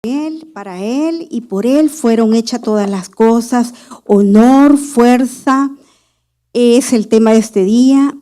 Él, para Él y por Él fueron hechas todas las cosas. Honor, fuerza, es el tema de este día.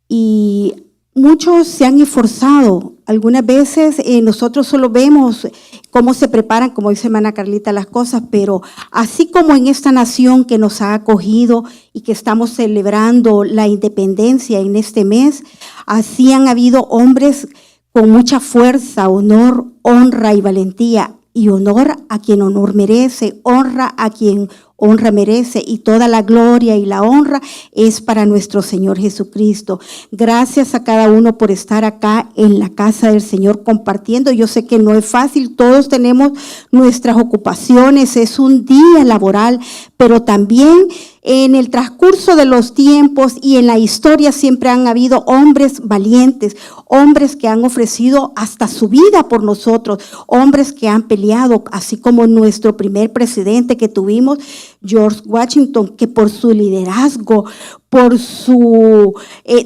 Y muchos se han esforzado. Algunas veces nosotros solo vemos cómo se preparan, como dice hermana Carlita, las cosas, pero así como en esta nación que nos ha acogido y que estamos celebrando la independencia en este mes, así han habido hombres con mucha fuerza, honor, honra y valentía. Y honor a quien honor merece, honra a quien honra merece, y toda la gloria y la honra es para nuestro Señor Jesucristo. Gracias a cada uno por estar acá en la casa del Señor compartiendo. Yo sé que no es fácil, todos tenemos nuestras ocupaciones, es un día laboral, pero también en el transcurso de los tiempos y en la historia siempre han habido hombres valientes, hombres que han ofrecido hasta su vida por nosotros, hombres que han peleado, así como nuestro primer presidente que tuvimos, George Washington, que por su liderazgo, por su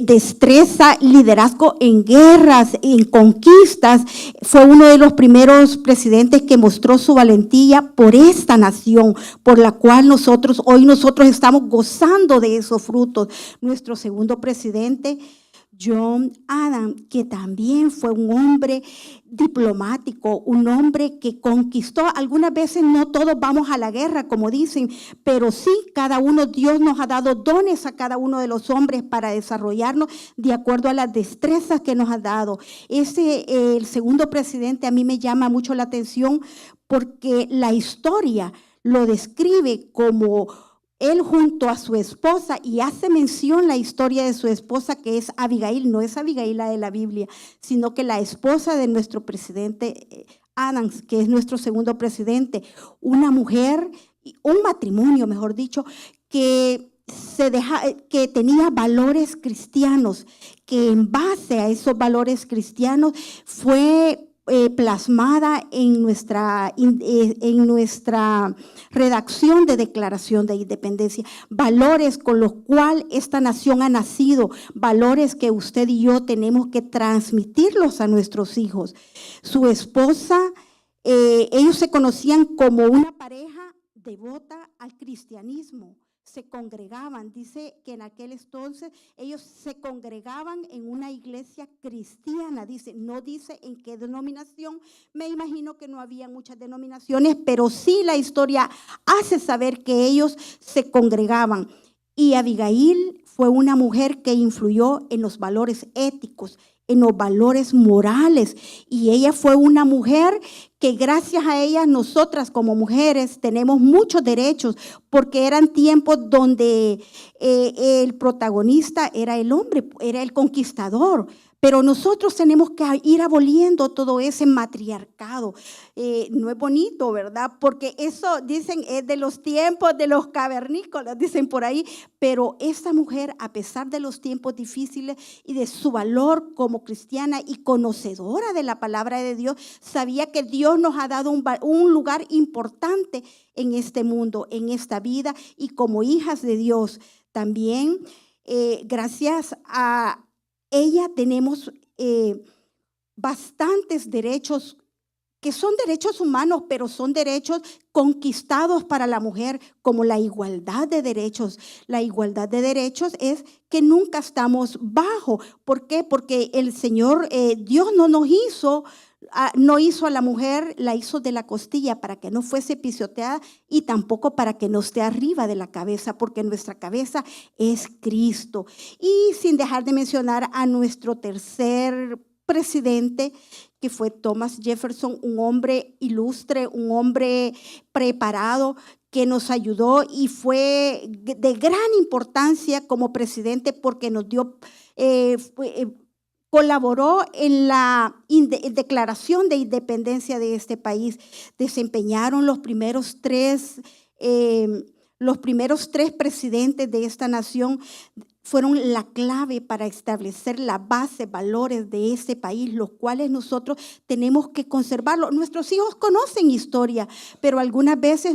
destreza, liderazgo en guerras, en conquistas, fue uno de los primeros presidentes que mostró su valentía por esta nación, por la cual hoy nosotros estamos gozando de esos frutos. Nuestro segundo presidente, John Adams, que también fue un hombre diplomático, un hombre que conquistó. Algunas veces no todos vamos a la guerra, como dicen, pero sí, cada uno, Dios nos ha dado dones a cada uno de los hombres para desarrollarnos de acuerdo a las destrezas que nos ha dado. El segundo presidente a mí me llama mucho la atención porque la historia lo describe como él junto a su esposa, y hace mención la historia de su esposa, que es Abigail. No es Abigail la de la Biblia, sino que la esposa de nuestro presidente Adams, que es nuestro segundo presidente, una mujer, un matrimonio, mejor dicho, que tenía valores cristianos, que en base a esos valores cristianos fue plasmada en nuestra redacción de declaración de independencia, valores con los cuales esta nación ha nacido, valores que usted y yo tenemos que transmitirlos a nuestros hijos. Su esposa, ellos se conocían como una pareja devota al cristianismo. Se congregaban, dice que en aquel entonces ellos se congregaban en una iglesia cristiana, no dice en qué denominación. Me imagino que no había muchas denominaciones, pero sí la historia hace saber que ellos se congregaban. Y Abigail fue una mujer que influyó en los valores éticos, en los valores morales, y ella fue una mujer que gracias a ella nosotras como mujeres tenemos muchos derechos, porque eran tiempos donde el protagonista era el hombre, era el conquistador. Pero nosotros tenemos que ir aboliendo todo ese matriarcado. No es bonito, ¿verdad? Porque eso, dicen, es de los tiempos de los cavernícolas, dicen por ahí. Pero esta mujer, a pesar de los tiempos difíciles y de su valor como cristiana y conocedora de la palabra de Dios, sabía que Dios nos ha dado un lugar importante en este mundo, en esta vida, y como hijas de Dios también, gracias a ella tenemos bastantes derechos que son derechos humanos, pero son derechos conquistados para la mujer, como la igualdad de derechos. La igualdad de derechos es que nunca estamos bajo. ¿Por qué? Porque el Señor, Dios no hizo a la mujer, la hizo de la costilla para que no fuese pisoteada, y tampoco para que no esté arriba de la cabeza, porque nuestra cabeza es Cristo. Y sin dejar de mencionar a nuestro tercer presidente, que fue Thomas Jefferson, un hombre ilustre, un hombre preparado, que nos ayudó y fue de gran importancia como presidente, porque nos dio, colaboró en la declaración de independencia de este país. Desempeñaron los primeros tres presidentes de esta nación, fueron la clave para establecer la base, valores de ese país, los cuales nosotros tenemos que conservarlo. Nuestros hijos conocen historia, pero algunas veces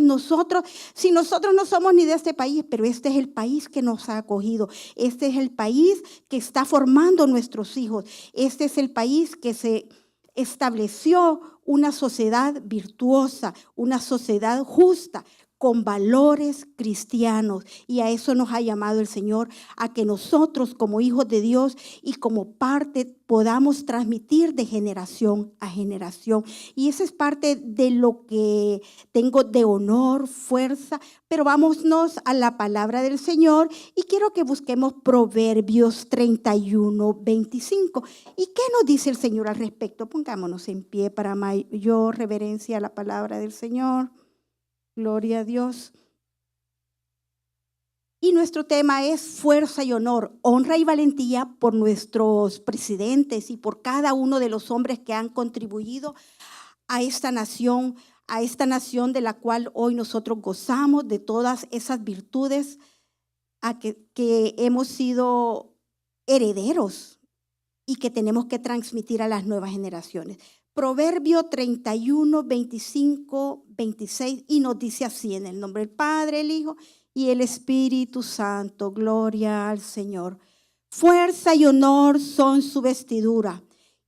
si nosotros no somos ni de este país, pero este es el país que nos ha acogido, este es el país que está formando nuestros hijos, este es el país que se estableció una sociedad virtuosa, una sociedad justa, con valores cristianos. Y a eso nos ha llamado el Señor, a que nosotros como hijos de Dios y como parte podamos transmitir de generación a generación. Y esa es parte de lo que tengo de honor, fuerza. Pero vámonos a la palabra del Señor y quiero que busquemos Proverbios 31, 25. ¿Y qué nos dice el Señor al respecto? Pongámonos en pie para mayor reverencia a la palabra del Señor. Gloria a Dios. Y nuestro tema es fuerza y honor, honra y valentía por nuestros presidentes y por cada uno de los hombres que han contribuido a esta nación de la cual hoy nosotros gozamos de todas esas virtudes a que hemos sido herederos y que tenemos que transmitir a las nuevas generaciones. Proverbio 31, 25, 26, y nos dice así, en el nombre del Padre, el Hijo y el Espíritu Santo. Gloria al Señor. Fuerza y honor son su vestidura,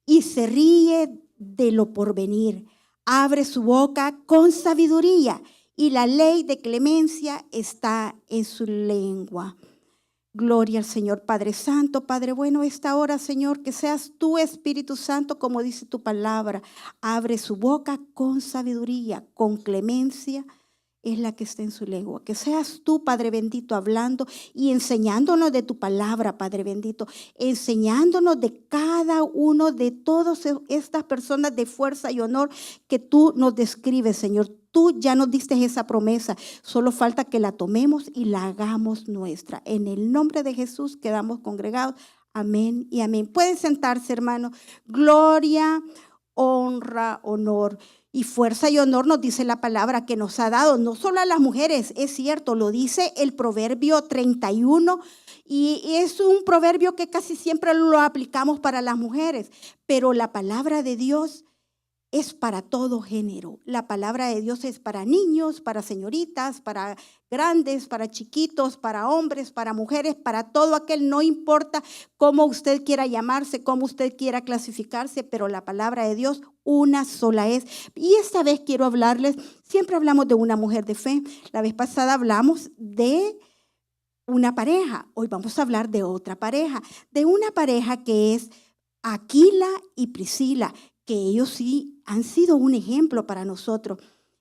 y se ríe de lo porvenir. Abre su boca con sabiduría, y la ley de clemencia está en su lengua. Gloria al Señor. Padre Santo, Padre bueno, esta hora, Señor, que seas tú, Espíritu Santo, como dice tu palabra. Abre su boca con sabiduría, con clemencia, es la que está en su lengua. Que seas tú, Padre bendito, hablando y enseñándonos de tu palabra, Padre bendito. Enseñándonos de cada uno de todas estas personas de fuerza y honor que tú nos describes, Señor. Tú ya nos diste esa promesa, solo falta que la tomemos y la hagamos nuestra. En el nombre de Jesús quedamos congregados. Amén y amén. Pueden sentarse, hermanos. Gloria, honra, honor y fuerza y honor nos dice la palabra que nos ha dado, no solo a las mujeres, es cierto, lo dice el Proverbio 31 y es un proverbio que casi siempre lo aplicamos para las mujeres, pero la palabra de Dios es para todo género. La palabra de Dios es para niños, para señoritas, para grandes, para chiquitos, para hombres, para mujeres, para todo aquel, no importa cómo usted quiera llamarse, cómo usted quiera clasificarse, pero la palabra de Dios una sola es. Y esta vez quiero hablarles, siempre hablamos de una mujer de fe. La vez pasada hablamos de una pareja. Hoy vamos a hablar de otra pareja, de una pareja que es Aquila y Priscila, que ellos sí han sido un ejemplo para nosotros.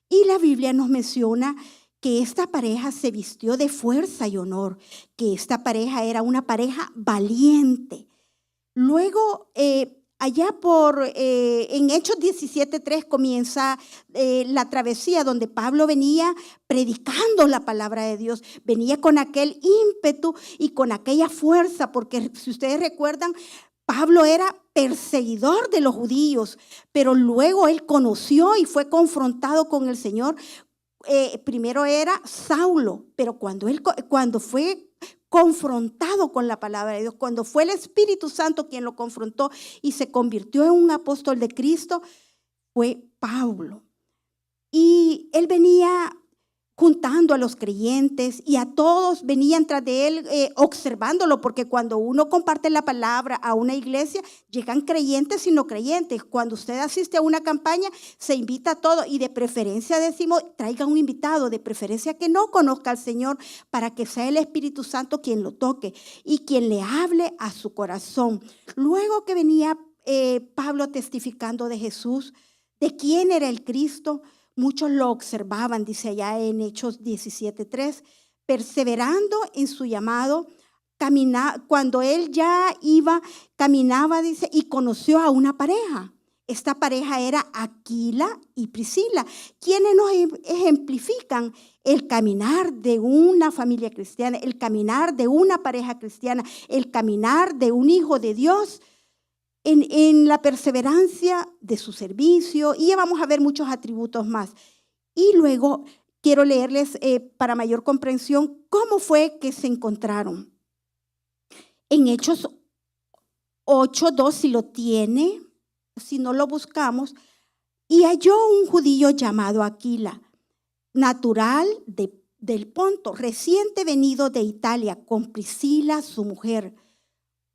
Y la Biblia nos menciona que esta pareja se vistió de fuerza y honor, que esta pareja era una pareja valiente. Luego, allá en Hechos 17:3 comienza la travesía donde Pablo venía predicando la palabra de Dios, venía con aquel ímpetu y con aquella fuerza, porque si ustedes recuerdan, Pablo era perseguidor de los judíos, pero luego él conoció y fue confrontado con el Señor. Primero era Saulo, pero cuando fue confrontado con la palabra de Dios, cuando fue el Espíritu Santo quien lo confrontó y se convirtió en un apóstol de Cristo, fue Pablo. Y él venía juntando a los creyentes y a todos venían tras de él observándolo, porque cuando uno comparte la palabra a una iglesia, llegan creyentes y no creyentes. Cuando usted asiste a una campaña, se invita a todo y de preferencia decimos, traiga un invitado, de preferencia que no conozca al Señor, para que sea el Espíritu Santo quien lo toque y quien le hable a su corazón. Luego que venía Pablo testificando de Jesús, de quién era el Cristo, muchos lo observaban, dice allá en Hechos 17:3, perseverando en su llamado, cuando él ya caminaba, dice, y conoció a una pareja. Esta pareja era Aquila y Priscila, quienes nos ejemplifican el caminar de una familia cristiana, el caminar de una pareja cristiana, el caminar de un hijo de Dios, en la perseverancia de su servicio, y ya vamos a ver muchos atributos más. Y luego quiero leerles para mayor comprensión cómo fue que se encontraron. En Hechos 8:2, si lo tiene, si no lo buscamos, y halló un judío llamado Aquila, natural del Ponto, reciente venido de Italia, con Priscila, su mujer,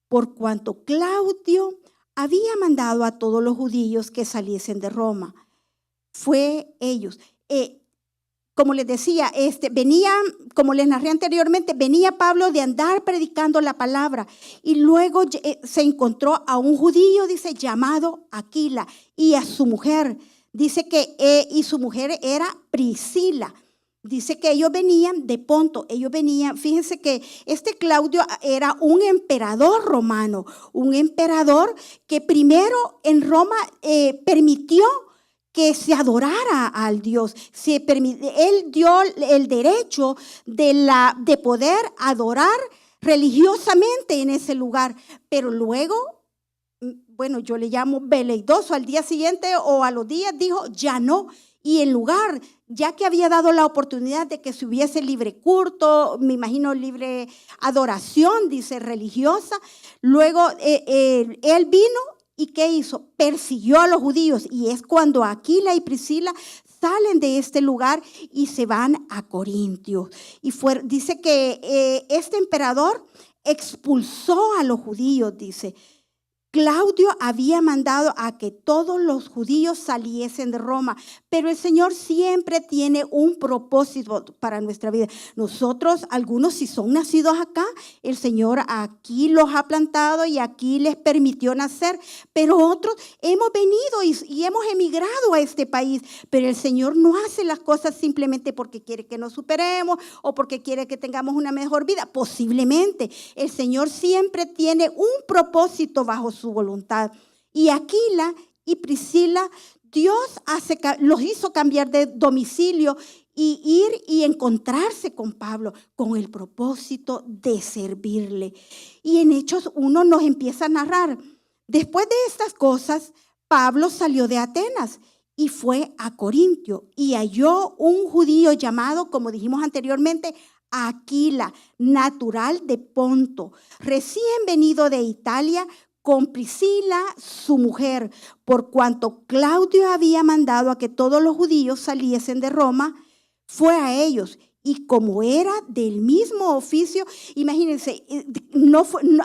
por cuanto Claudio había mandado a todos los judíos que saliesen de Roma. fue ellos. Como les decía, venía, como les narré anteriormente, venía Pablo de andar predicando la palabra y luego se encontró a un judío, dice, llamado Aquila, y a su mujer. Dice que, y su mujer era Priscila. Dice que ellos venían de Ponto, ellos venían, fíjense que Claudio era un emperador romano, un emperador que primero en Roma permitió que se adorara al Dios. Él dio el derecho de poder adorar religiosamente en ese lugar, pero luego, bueno, yo le llamo veleidoso, al día siguiente o a los días dijo, ya no. Y en lugar, ya que había dado la oportunidad de que se hubiese libre culto, me imagino libre adoración, dice, religiosa, luego él vino y ¿qué hizo? Persiguió a los judíos, y es cuando Aquila y Priscila salen de este lugar y se van a Corintio. Y dice que este emperador expulsó a los judíos, dice. Claudio había mandado a que todos los judíos saliesen de Roma, pero el Señor siempre tiene un propósito para nuestra vida. Nosotros, algunos si son nacidos acá, el Señor aquí los ha plantado y aquí les permitió nacer, pero otros hemos venido y hemos emigrado a este país, pero el Señor no hace las cosas simplemente porque quiere que nos superemos o porque quiere que tengamos una mejor vida. Posiblemente el Señor siempre tiene un propósito bajo su voluntad. Y Aquila y Priscila, Dios los hizo cambiar de domicilio y ir y encontrarse con Pablo con el propósito de servirle. Y en Hechos 1 nos empieza a narrar. Después de estas cosas, Pablo salió de Atenas y fue a Corintio y halló un judío llamado, como dijimos anteriormente, Aquila, natural de Ponto, recién venido de Italia, con Priscila, su mujer, por cuanto Claudio había mandado a que todos los judíos saliesen de Roma, fue a ellos. Y como era del mismo oficio, imagínense,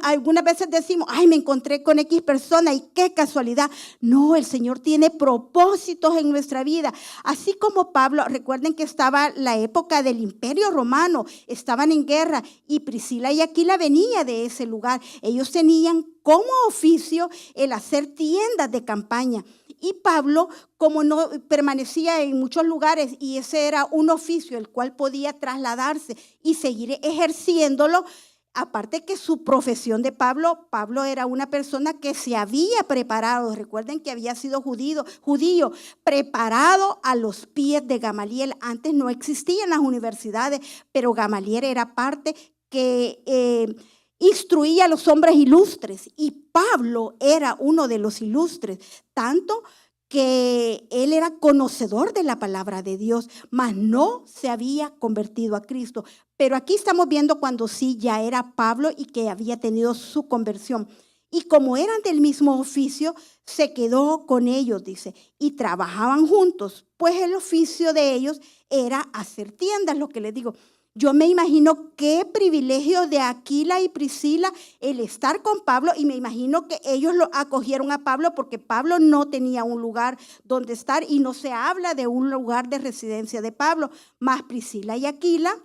algunas veces decimos, ay, me encontré con X persona y qué casualidad. No, el Señor tiene propósitos en nuestra vida. Así como Pablo, recuerden que estaba la época del Imperio Romano, estaban en guerra y Priscila y Aquila venía de ese lugar. Ellos tenían como oficio el hacer tiendas de campaña. Y Pablo, como no permanecía en muchos lugares y ese era un oficio el cual podía trasladarse y seguir ejerciéndolo, aparte que su profesión de Pablo era una persona que se había preparado. Recuerden que había sido judío, preparado a los pies de Gamaliel. Antes no existían las universidades, pero Gamaliel era parte que instruía a los hombres ilustres y Pablo era uno de los ilustres, tanto que él era conocedor de la palabra de Dios, mas no se había convertido a Cristo. Pero aquí estamos viendo cuando sí ya era Pablo y que había tenido su conversión. Y como eran del mismo oficio, se quedó con ellos, dice, y trabajaban juntos, pues el oficio de ellos era hacer tiendas, lo que les digo. Yo me imagino qué privilegio de Aquila y Priscila el estar con Pablo, y me imagino que ellos lo acogieron a Pablo porque Pablo no tenía un lugar donde estar y no se habla de un lugar de residencia de Pablo, más Priscila y Aquila.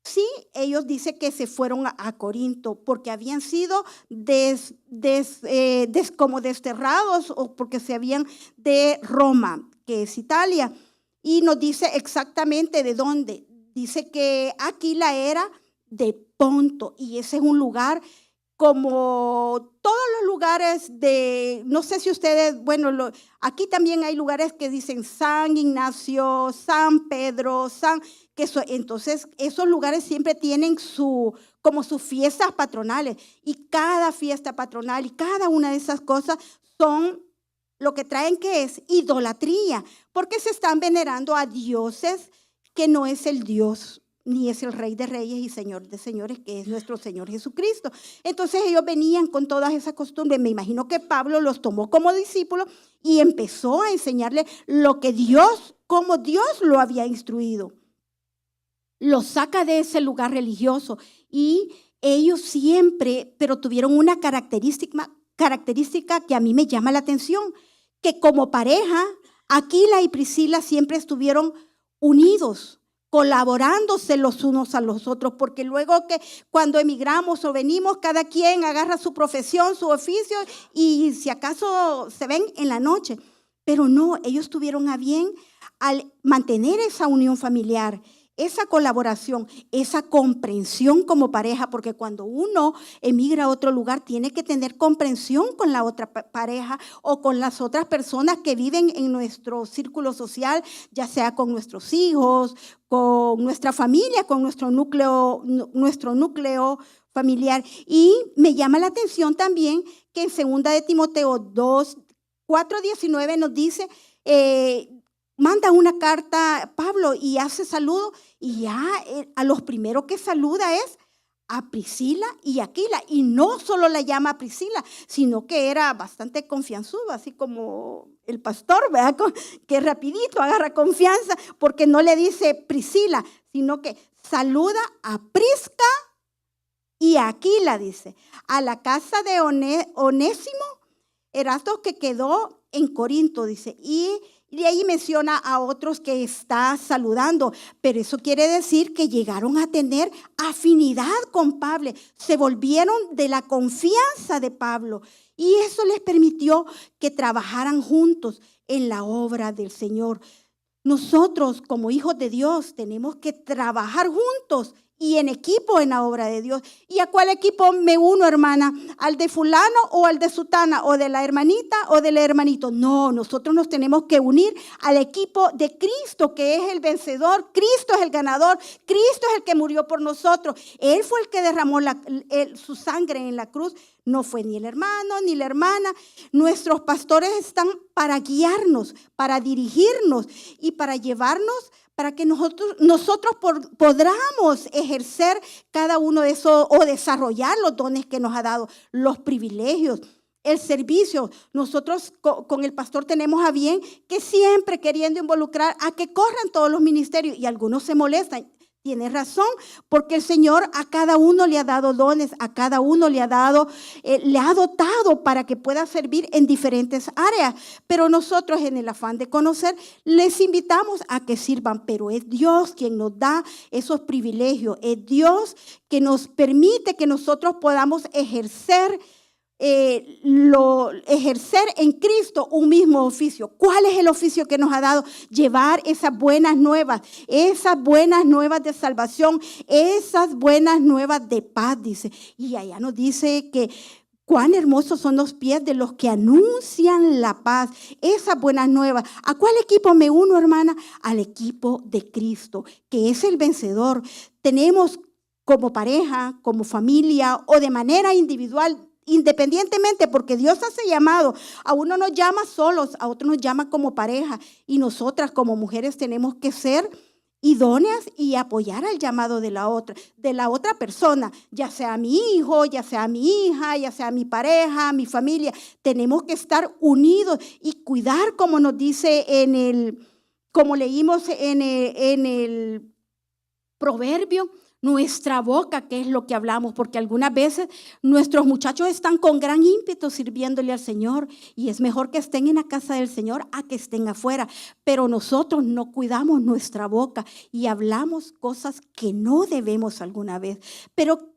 Sí, ellos dicen que se fueron a Corinto porque habían sido como desterrados o porque se habían de Roma, que es Italia, y nos dice exactamente de dónde. Dice que Aquila era de Ponto y ese es un lugar como todos los lugares no sé si ustedes, bueno, aquí también hay lugares que dicen San Ignacio, San Pedro, entonces esos lugares siempre tienen como sus fiestas patronales y cada fiesta patronal y cada una de esas cosas son lo que traen que es idolatría, porque se están venerando a dioses que no es el Dios, ni es el Rey de Reyes y Señor de Señores, que es nuestro Señor Jesucristo. Entonces ellos venían con todas esas costumbres. Me imagino que Pablo los tomó como discípulos y empezó a enseñarle como Dios lo había instruido. Los saca de ese lugar religioso y ellos siempre, pero tuvieron una característica que a mí me llama la atención, que como pareja Aquila y Priscila siempre estuvieron unidos, colaborándose los unos a los otros, porque luego que cuando emigramos o venimos, cada quien agarra su profesión, su oficio, y si acaso se ven en la noche. Pero no, ellos tuvieron a bien al mantener esa unión familiar, esa colaboración, esa comprensión como pareja, porque cuando uno emigra a otro lugar tiene que tener comprensión con la otra pareja o con las otras personas que viven en nuestro círculo social, ya sea con nuestros hijos, con nuestra familia, con nuestro núcleo familiar. Y me llama la atención también que en 2 de Timoteo 2, 4:19 nos dice, manda una carta Pablo y hace saludo, y ya a los primeros que saluda es a Priscila y Aquila, y no solo la llama a Priscila, sino que era bastante confianzudo, así como el pastor, ¿verdad? Que rapidito agarra confianza, porque no le dice Priscila, sino que saluda a Prisca y a Aquila, dice, a la casa de Onésimo, Erasto, que quedó en Corinto, dice, y de ahí menciona a otros que está saludando, pero eso quiere decir que llegaron a tener afinidad con Pablo, se volvieron de la confianza de Pablo, y eso les permitió que trabajaran juntos en la obra del Señor. Nosotros como hijos de Dios tenemos que trabajar juntos y en equipo en la obra de Dios. ¿Y a cuál equipo me uno, hermana? ¿Al de fulano o al de sutana? ¿O de la hermanita o del hermanito? No, nosotros nos tenemos que unir al equipo de Cristo, que es el vencedor. Cristo es el ganador. Cristo es el que murió por nosotros. Él fue el que derramó su sangre en la cruz. No fue ni el hermano ni la hermana. Nuestros pastores están para guiarnos, para dirigirnos y para llevarnos, para que nosotros podamos ejercer cada uno de esos o desarrollar los dones que nos ha dado, los privilegios, el servicio. Nosotros con el pastor tenemos a bien que siempre queriendo involucrar a que corran todos los ministerios, y algunos se molestan. Tiene razón, porque el Señor a cada uno le ha dado dones, a cada uno le ha dotado para que pueda servir en diferentes áreas. Pero nosotros, en el afán de conocer, les invitamos a que sirvan. Pero es Dios quien nos da esos privilegios. Es Dios que nos permite que nosotros podamos ejercer en Cristo un mismo oficio. ¿Cuál es el oficio que nos ha dado? Llevar esas buenas nuevas de salvación, esas buenas nuevas de paz, dice. Y allá nos dice que cuán hermosos son los pies de los que anuncian la paz, esas buenas nuevas. ¿A cuál equipo me uno, hermana? Al equipo de Cristo, que es el vencedor. Tenemos como pareja, como familia o de manera individual, independientemente, porque Dios hace llamado. A uno nos llama solos, a otro nos llama como pareja, y nosotras como mujeres tenemos que ser idóneas y apoyar al llamado de la otra persona, ya sea mi hijo, ya sea mi hija, ya sea mi pareja, mi familia. Tenemos que estar unidos y cuidar, como nos dice como leímos en el proverbio, nuestra boca, que es lo que hablamos, porque algunas veces nuestros muchachos están con gran ímpetu sirviéndole al Señor, y es mejor que estén en la casa del Señor a que estén afuera, pero nosotros no cuidamos nuestra boca y hablamos cosas que no debemos alguna vez. Pero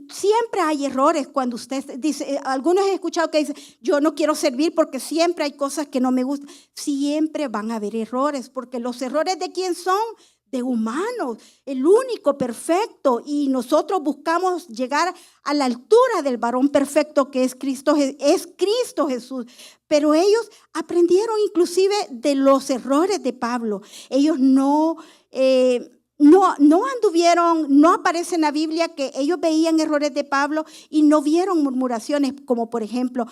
siempre hay errores cuando usted dice, algunos he escuchado que dicen, yo no quiero servir porque siempre hay cosas que no me gustan. Siempre van a haber errores, porque los errores, ¿de quién son? De humanos, el único perfecto, y nosotros buscamos llegar a la altura del varón perfecto que es Cristo Jesús. Pero ellos aprendieron inclusive de los errores de Pablo. Ellos no anduvieron, no aparece en la Biblia que ellos veían errores de Pablo y no vieron murmuraciones, como por ejemplo,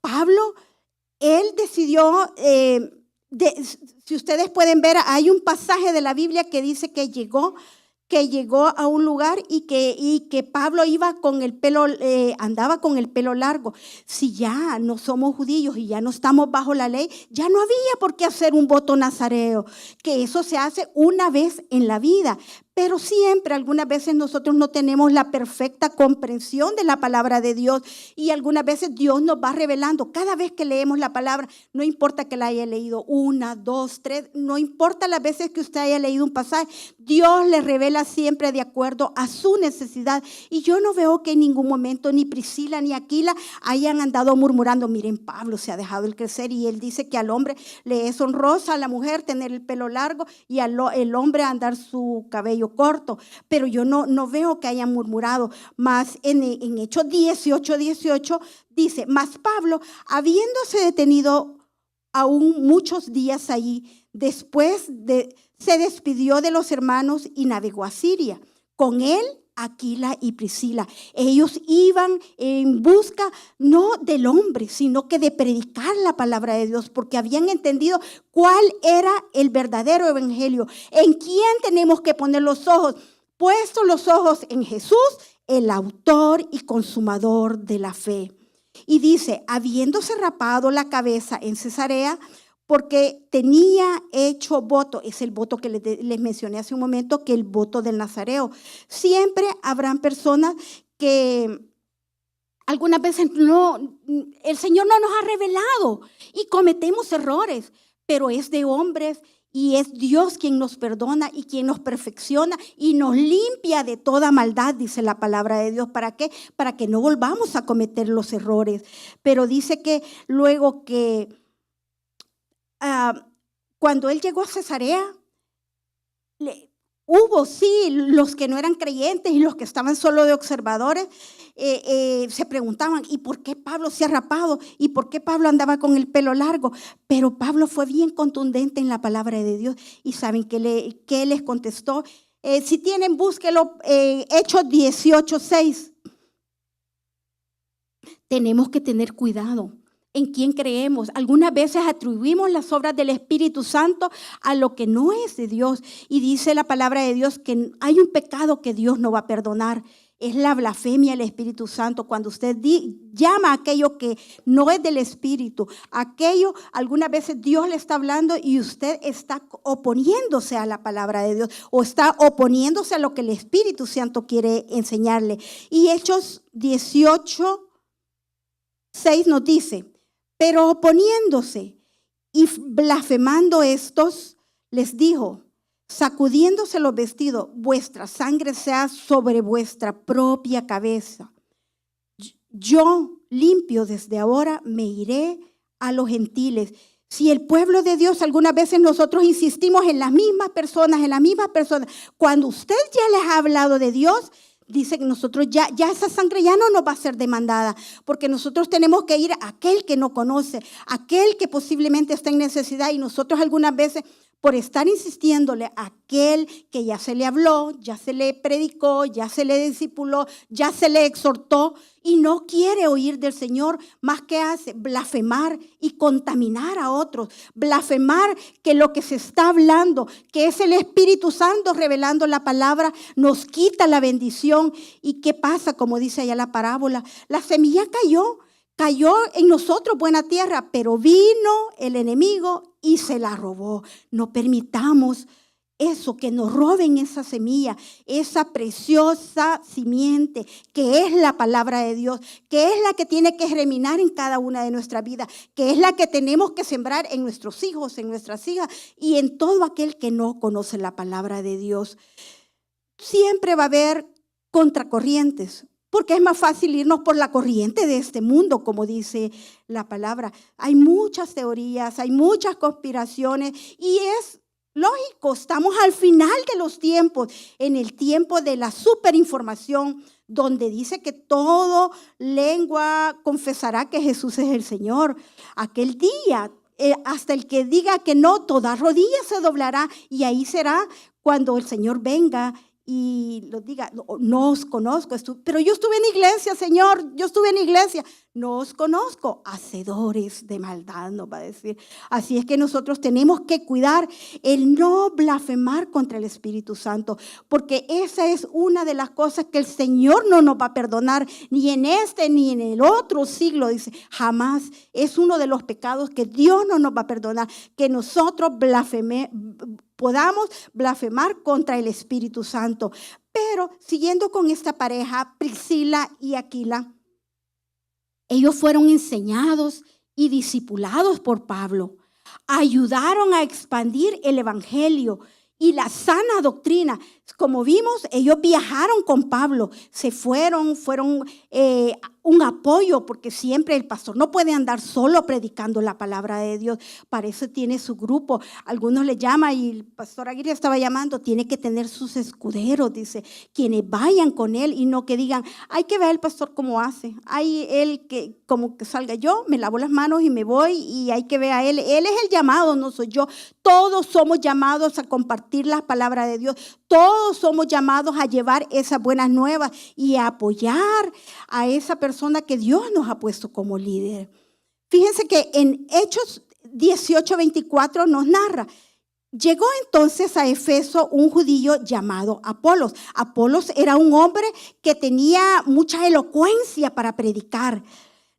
Pablo, él decidió, si ustedes pueden ver, hay un pasaje de la Biblia que dice que llegó a un lugar y que Pablo iba con el pelo, andaba con el pelo largo. Si ya no somos judíos y ya no estamos bajo la ley, ya no había por qué hacer un voto nazareo, que eso se hace una vez en la vida. Pero siempre, algunas veces nosotros no tenemos la perfecta comprensión de la palabra de Dios y algunas veces Dios nos va revelando. Cada vez que leemos la palabra, no importa que la haya leído 1, 2, 3, no importa las veces que usted haya leído un pasaje, Dios le revela siempre de acuerdo a su necesidad. Y yo no veo que en ningún momento ni Priscila ni Aquila hayan andado murmurando, miren, Pablo se ha dejado el crecer y él dice que al hombre le es honrosa, a la mujer tener el pelo largo y el hombre andar su cabello corto, pero yo no veo que hayan murmurado. Más en Hechos 18 dice, mas Pablo, habiéndose detenido aún muchos días allí, se despidió de los hermanos y navegó a Siria. Con él Aquila y Priscila. Ellos iban en busca no del hombre, sino que de predicar la palabra de Dios, porque habían entendido cuál era el verdadero evangelio. ¿En quién tenemos que poner los ojos? Puestos los ojos en Jesús, el autor y consumador de la fe. Y dice, habiéndose rapado la cabeza en Cesarea, porque tenía hecho voto, es el voto que les mencioné hace un momento, que el voto del Nazareo. Siempre habrán personas que algunas veces el Señor no nos ha revelado y cometemos errores, pero es de hombres y es Dios quien nos perdona y quien nos perfecciona y nos limpia de toda maldad, dice la palabra de Dios. ¿Para qué? Para que no volvamos a cometer los errores. Pero dice que luego que cuando él llegó a Cesarea, hubo sí los que no eran creyentes y los que estaban solo de observadores, se preguntaban, ¿y por qué Pablo se ha rapado? ¿Y por qué Pablo andaba con el pelo largo? Pero Pablo fue bien contundente en la palabra de Dios. ¿Y saben qué les contestó? Si tienen, búsquelo, Hechos 18:6. Tenemos que tener cuidado en quién creemos. Algunas veces atribuimos las obras del Espíritu Santo a lo que no es de Dios. Y dice la palabra de Dios que hay un pecado que Dios no va a perdonar. Es la blasfemia del Espíritu Santo. Cuando usted llama a aquello que no es del Espíritu, aquello, algunas veces Dios le está hablando y usted está oponiéndose a la palabra de Dios o está oponiéndose a lo que el Espíritu Santo quiere enseñarle. Y Hechos 18:6 nos dice, pero oponiéndose y blasfemando estos, les dijo, sacudiéndose los vestidos, vuestra sangre sea sobre vuestra propia cabeza. Yo limpio desde ahora me iré a los gentiles. Si el pueblo de Dios, algunas veces nosotros insistimos en las mismas personas, cuando usted ya les ha hablado de Dios, dice que nosotros ya esa sangre ya no nos va a ser demandada, porque nosotros tenemos que ir a aquel que no conoce, aquel que posiblemente está en necesidad, y nosotros algunas veces por estar insistiéndole a aquel que ya se le habló, ya se le predicó, ya se le discipuló, ya se le exhortó y no quiere oír del Señor, más que hace blasfemar y contaminar a otros, blasfemar que lo que se está hablando, que es el Espíritu Santo revelando la palabra, nos quita la bendición. ¿Y qué pasa? Como dice allá la parábola, la semilla cayó en nosotros buena tierra, pero vino el enemigo y se la robó. No permitamos eso, que nos roben esa semilla, esa preciosa simiente que es la palabra de Dios, que es la que tiene que germinar en cada una de nuestras vidas, que es la que tenemos que sembrar en nuestros hijos, en nuestras hijas y en todo aquel que no conoce la palabra de Dios. Siempre va a haber contracorrientes, porque es más fácil irnos por la corriente de este mundo, como dice la palabra. Hay muchas teorías, hay muchas conspiraciones y es lógico, estamos al final de los tiempos, en el tiempo de la superinformación, donde dice que toda lengua confesará que Jesús es el Señor. Aquel día, hasta el que diga que no, toda rodilla se doblará y ahí será cuando el Señor venga y lo diga, no os conozco, pero yo estuve en iglesia, Señor, yo estuve en iglesia. No os conozco, hacedores de maldad, nos va a decir. Así es que nosotros tenemos que cuidar el no blasfemar contra el Espíritu Santo, porque esa es una de las cosas que el Señor no nos va a perdonar, ni en este ni en el otro siglo, dice, jamás. Es uno de los pecados que Dios no nos va a perdonar, que nosotros podamos blasfemar contra el Espíritu Santo. Pero siguiendo con esta pareja, Priscila y Aquila, ellos fueron enseñados y discipulados por Pablo. Ayudaron a expandir el evangelio y la sana doctrina. Como vimos, ellos viajaron con Pablo, fueron un apoyo, porque siempre el pastor no puede andar solo predicando la palabra de Dios. Para eso tiene su grupo. Algunos le llaman, y el pastor Aguirre estaba llamando, tiene que tener sus escuderos, dice, quienes vayan con él y no que digan, hay que ver el pastor cómo hace. Hay él que como que salga, yo me lavo las manos y me voy, y hay que ver a él. Él es el llamado, no soy yo. Todos somos llamados a compartir la palabra de Dios. Todos somos llamados a llevar esas buenas nuevas y a apoyar a esa persona que Dios nos ha puesto como líder. Fíjense que en Hechos 18:24 nos narra, llegó entonces a Efeso un judío llamado Apolos. Apolos era un hombre que tenía mucha elocuencia para predicar,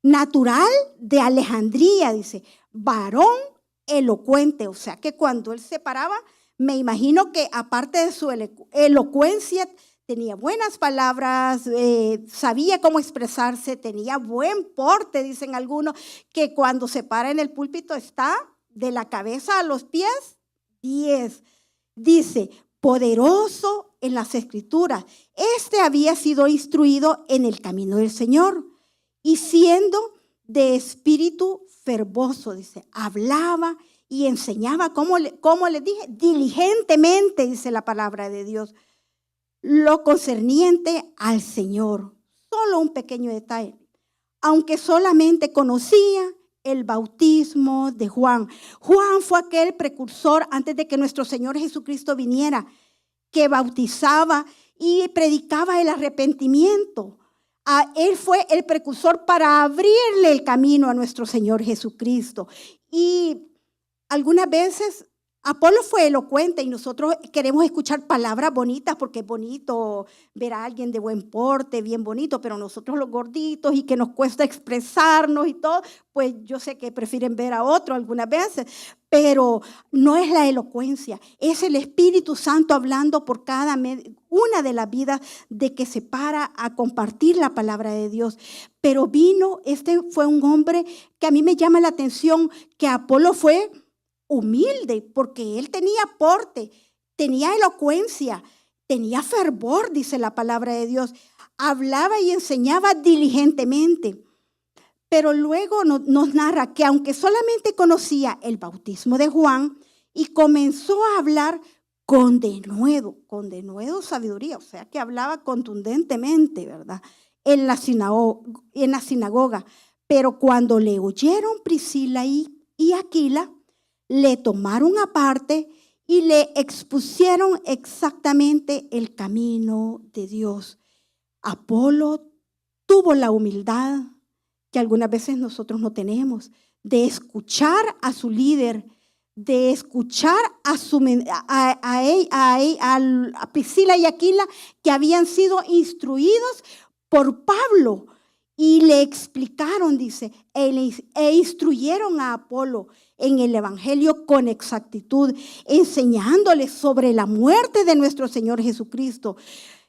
natural de Alejandría, dice, varón elocuente. O sea que cuando él se paraba, me imagino que aparte de su elocuencia, tenía buenas palabras, sabía cómo expresarse, tenía buen porte, dicen algunos, que cuando se para en el púlpito está de la cabeza a los pies 10. Dice, poderoso en las escrituras. Este había sido instruido en el camino del Señor y siendo de espíritu fervoso, dice, hablaba y enseñaba, como les dije, diligentemente, dice la palabra de Dios, lo concerniente al Señor. Solo un pequeño detalle. Aunque solamente conocía el bautismo de Juan. Juan fue aquel precursor antes de que nuestro Señor Jesucristo viniera, que bautizaba y predicaba el arrepentimiento. Él fue el precursor para abrirle el camino a nuestro Señor Jesucristo. Y algunas veces Apolo fue elocuente y nosotros queremos escuchar palabras bonitas porque es bonito ver a alguien de buen porte, bien bonito, pero nosotros los gorditos y que nos cuesta expresarnos y todo, pues yo sé que prefieren ver a otro algunas veces, pero no es la elocuencia, es el Espíritu Santo hablando por cada una de las vidas de que se para a compartir la palabra de Dios. Pero fue un hombre que a mí me llama la atención, que Apolo fue humilde, porque él tenía porte, tenía elocuencia, tenía fervor, dice la palabra de Dios. Hablaba y enseñaba diligentemente. Pero luego nos narra que aunque solamente conocía el bautismo de Juan y comenzó a hablar con denuedo sabiduría, o sea que hablaba contundentemente, ¿verdad? En la sinagoga. Pero cuando le oyeron Priscila y Aquila, le tomaron aparte y le expusieron exactamente el camino de Dios. Apolo tuvo la humildad que algunas veces nosotros no tenemos, de escuchar a su líder, de escuchar a Priscila y Aquila, que habían sido instruidos por Pablo, y le explicaron, dice, e instruyeron a Apolo en el evangelio con exactitud, enseñándole sobre la muerte de nuestro Señor Jesucristo.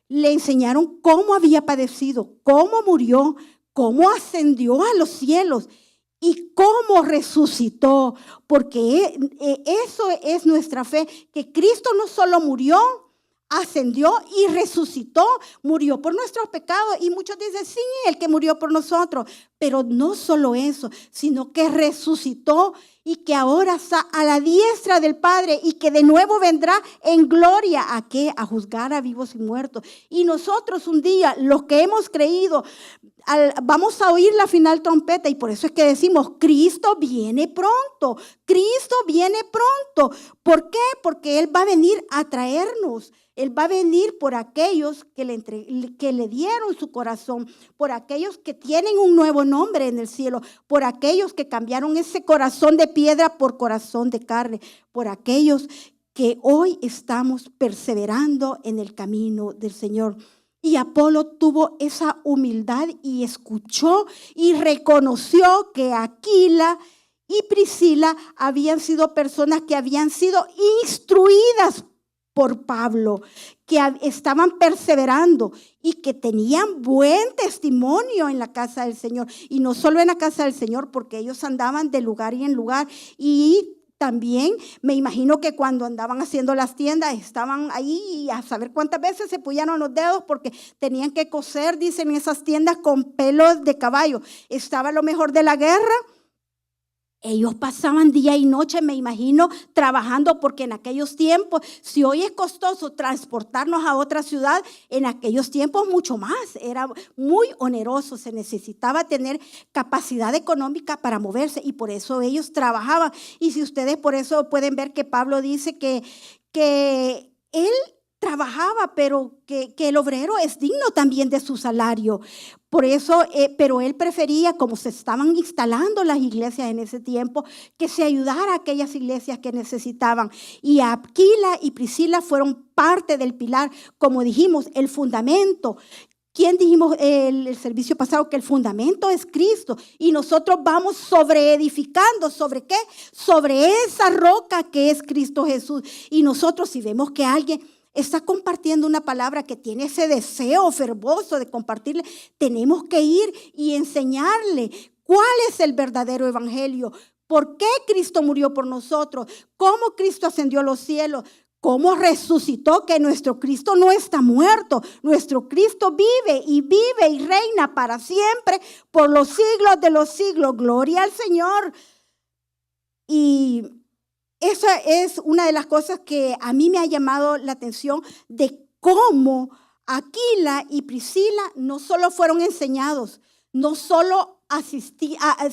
Le enseñaron cómo había padecido, cómo murió, cómo ascendió a los cielos y cómo resucitó, porque eso es nuestra fe, que Cristo no solo murió, ascendió y resucitó, murió por nuestros pecados. Y muchos dicen, sí, el que murió por nosotros. Pero no solo eso, sino que resucitó y que ahora está a la diestra del Padre y que de nuevo vendrá en gloria. ¿A qué? A juzgar a vivos y muertos. Y nosotros un día, los que hemos creído, vamos a oír la final trompeta, y por eso es que decimos, Cristo viene pronto, Cristo viene pronto. ¿Por qué? Porque Él va a venir a traernos. Él va a venir por aquellos que le dieron su corazón, por aquellos que tienen un nuevo nombre en el cielo, por aquellos que cambiaron ese corazón de piedra por corazón de carne, por aquellos que hoy estamos perseverando en el camino del Señor. Y Apolo tuvo esa humildad y escuchó y reconoció que Aquila y Priscila habían sido personas que habían sido instruidas por Pablo, que estaban perseverando y que tenían buen testimonio en la casa del Señor. Y no solo en la casa del Señor, porque ellos andaban de lugar y en lugar. Y también me imagino que cuando andaban haciendo las tiendas, estaban ahí y a saber cuántas veces se pullaron los dedos porque tenían que coser, dicen, esas tiendas con pelos de caballo. Estaba lo mejor de la guerra. Ellos pasaban día y noche, me imagino, trabajando, porque en aquellos tiempos, si hoy es costoso transportarnos a otra ciudad, en aquellos tiempos mucho más, era muy oneroso, se necesitaba tener capacidad económica para moverse y por eso ellos trabajaban. Y si ustedes por eso pueden ver que Pablo dice que él trabajaba, pero que el obrero es digno también de su salario. Por eso, pero él prefería, como se estaban instalando las iglesias en ese tiempo, que se ayudara a aquellas iglesias que necesitaban. Y Aquila y Priscila fueron parte del pilar, como dijimos, el fundamento. ¿Quién dijimos el servicio pasado? Que el fundamento es Cristo. Y nosotros vamos sobreedificando. ¿Sobre qué? Sobre esa roca que es Cristo Jesús. Y nosotros, si vemos que alguien está compartiendo una palabra, que tiene ese deseo fervoroso de compartirle, tenemos que ir y enseñarle cuál es el verdadero evangelio, por qué Cristo murió por nosotros, cómo Cristo ascendió a los cielos, cómo resucitó, que nuestro Cristo no está muerto, nuestro Cristo vive y reina para siempre por los siglos de los siglos. Gloria al Señor. Y esa es una de las cosas que a mí me ha llamado la atención, de cómo Aquila y Priscila no solo fueron enseñados, no solo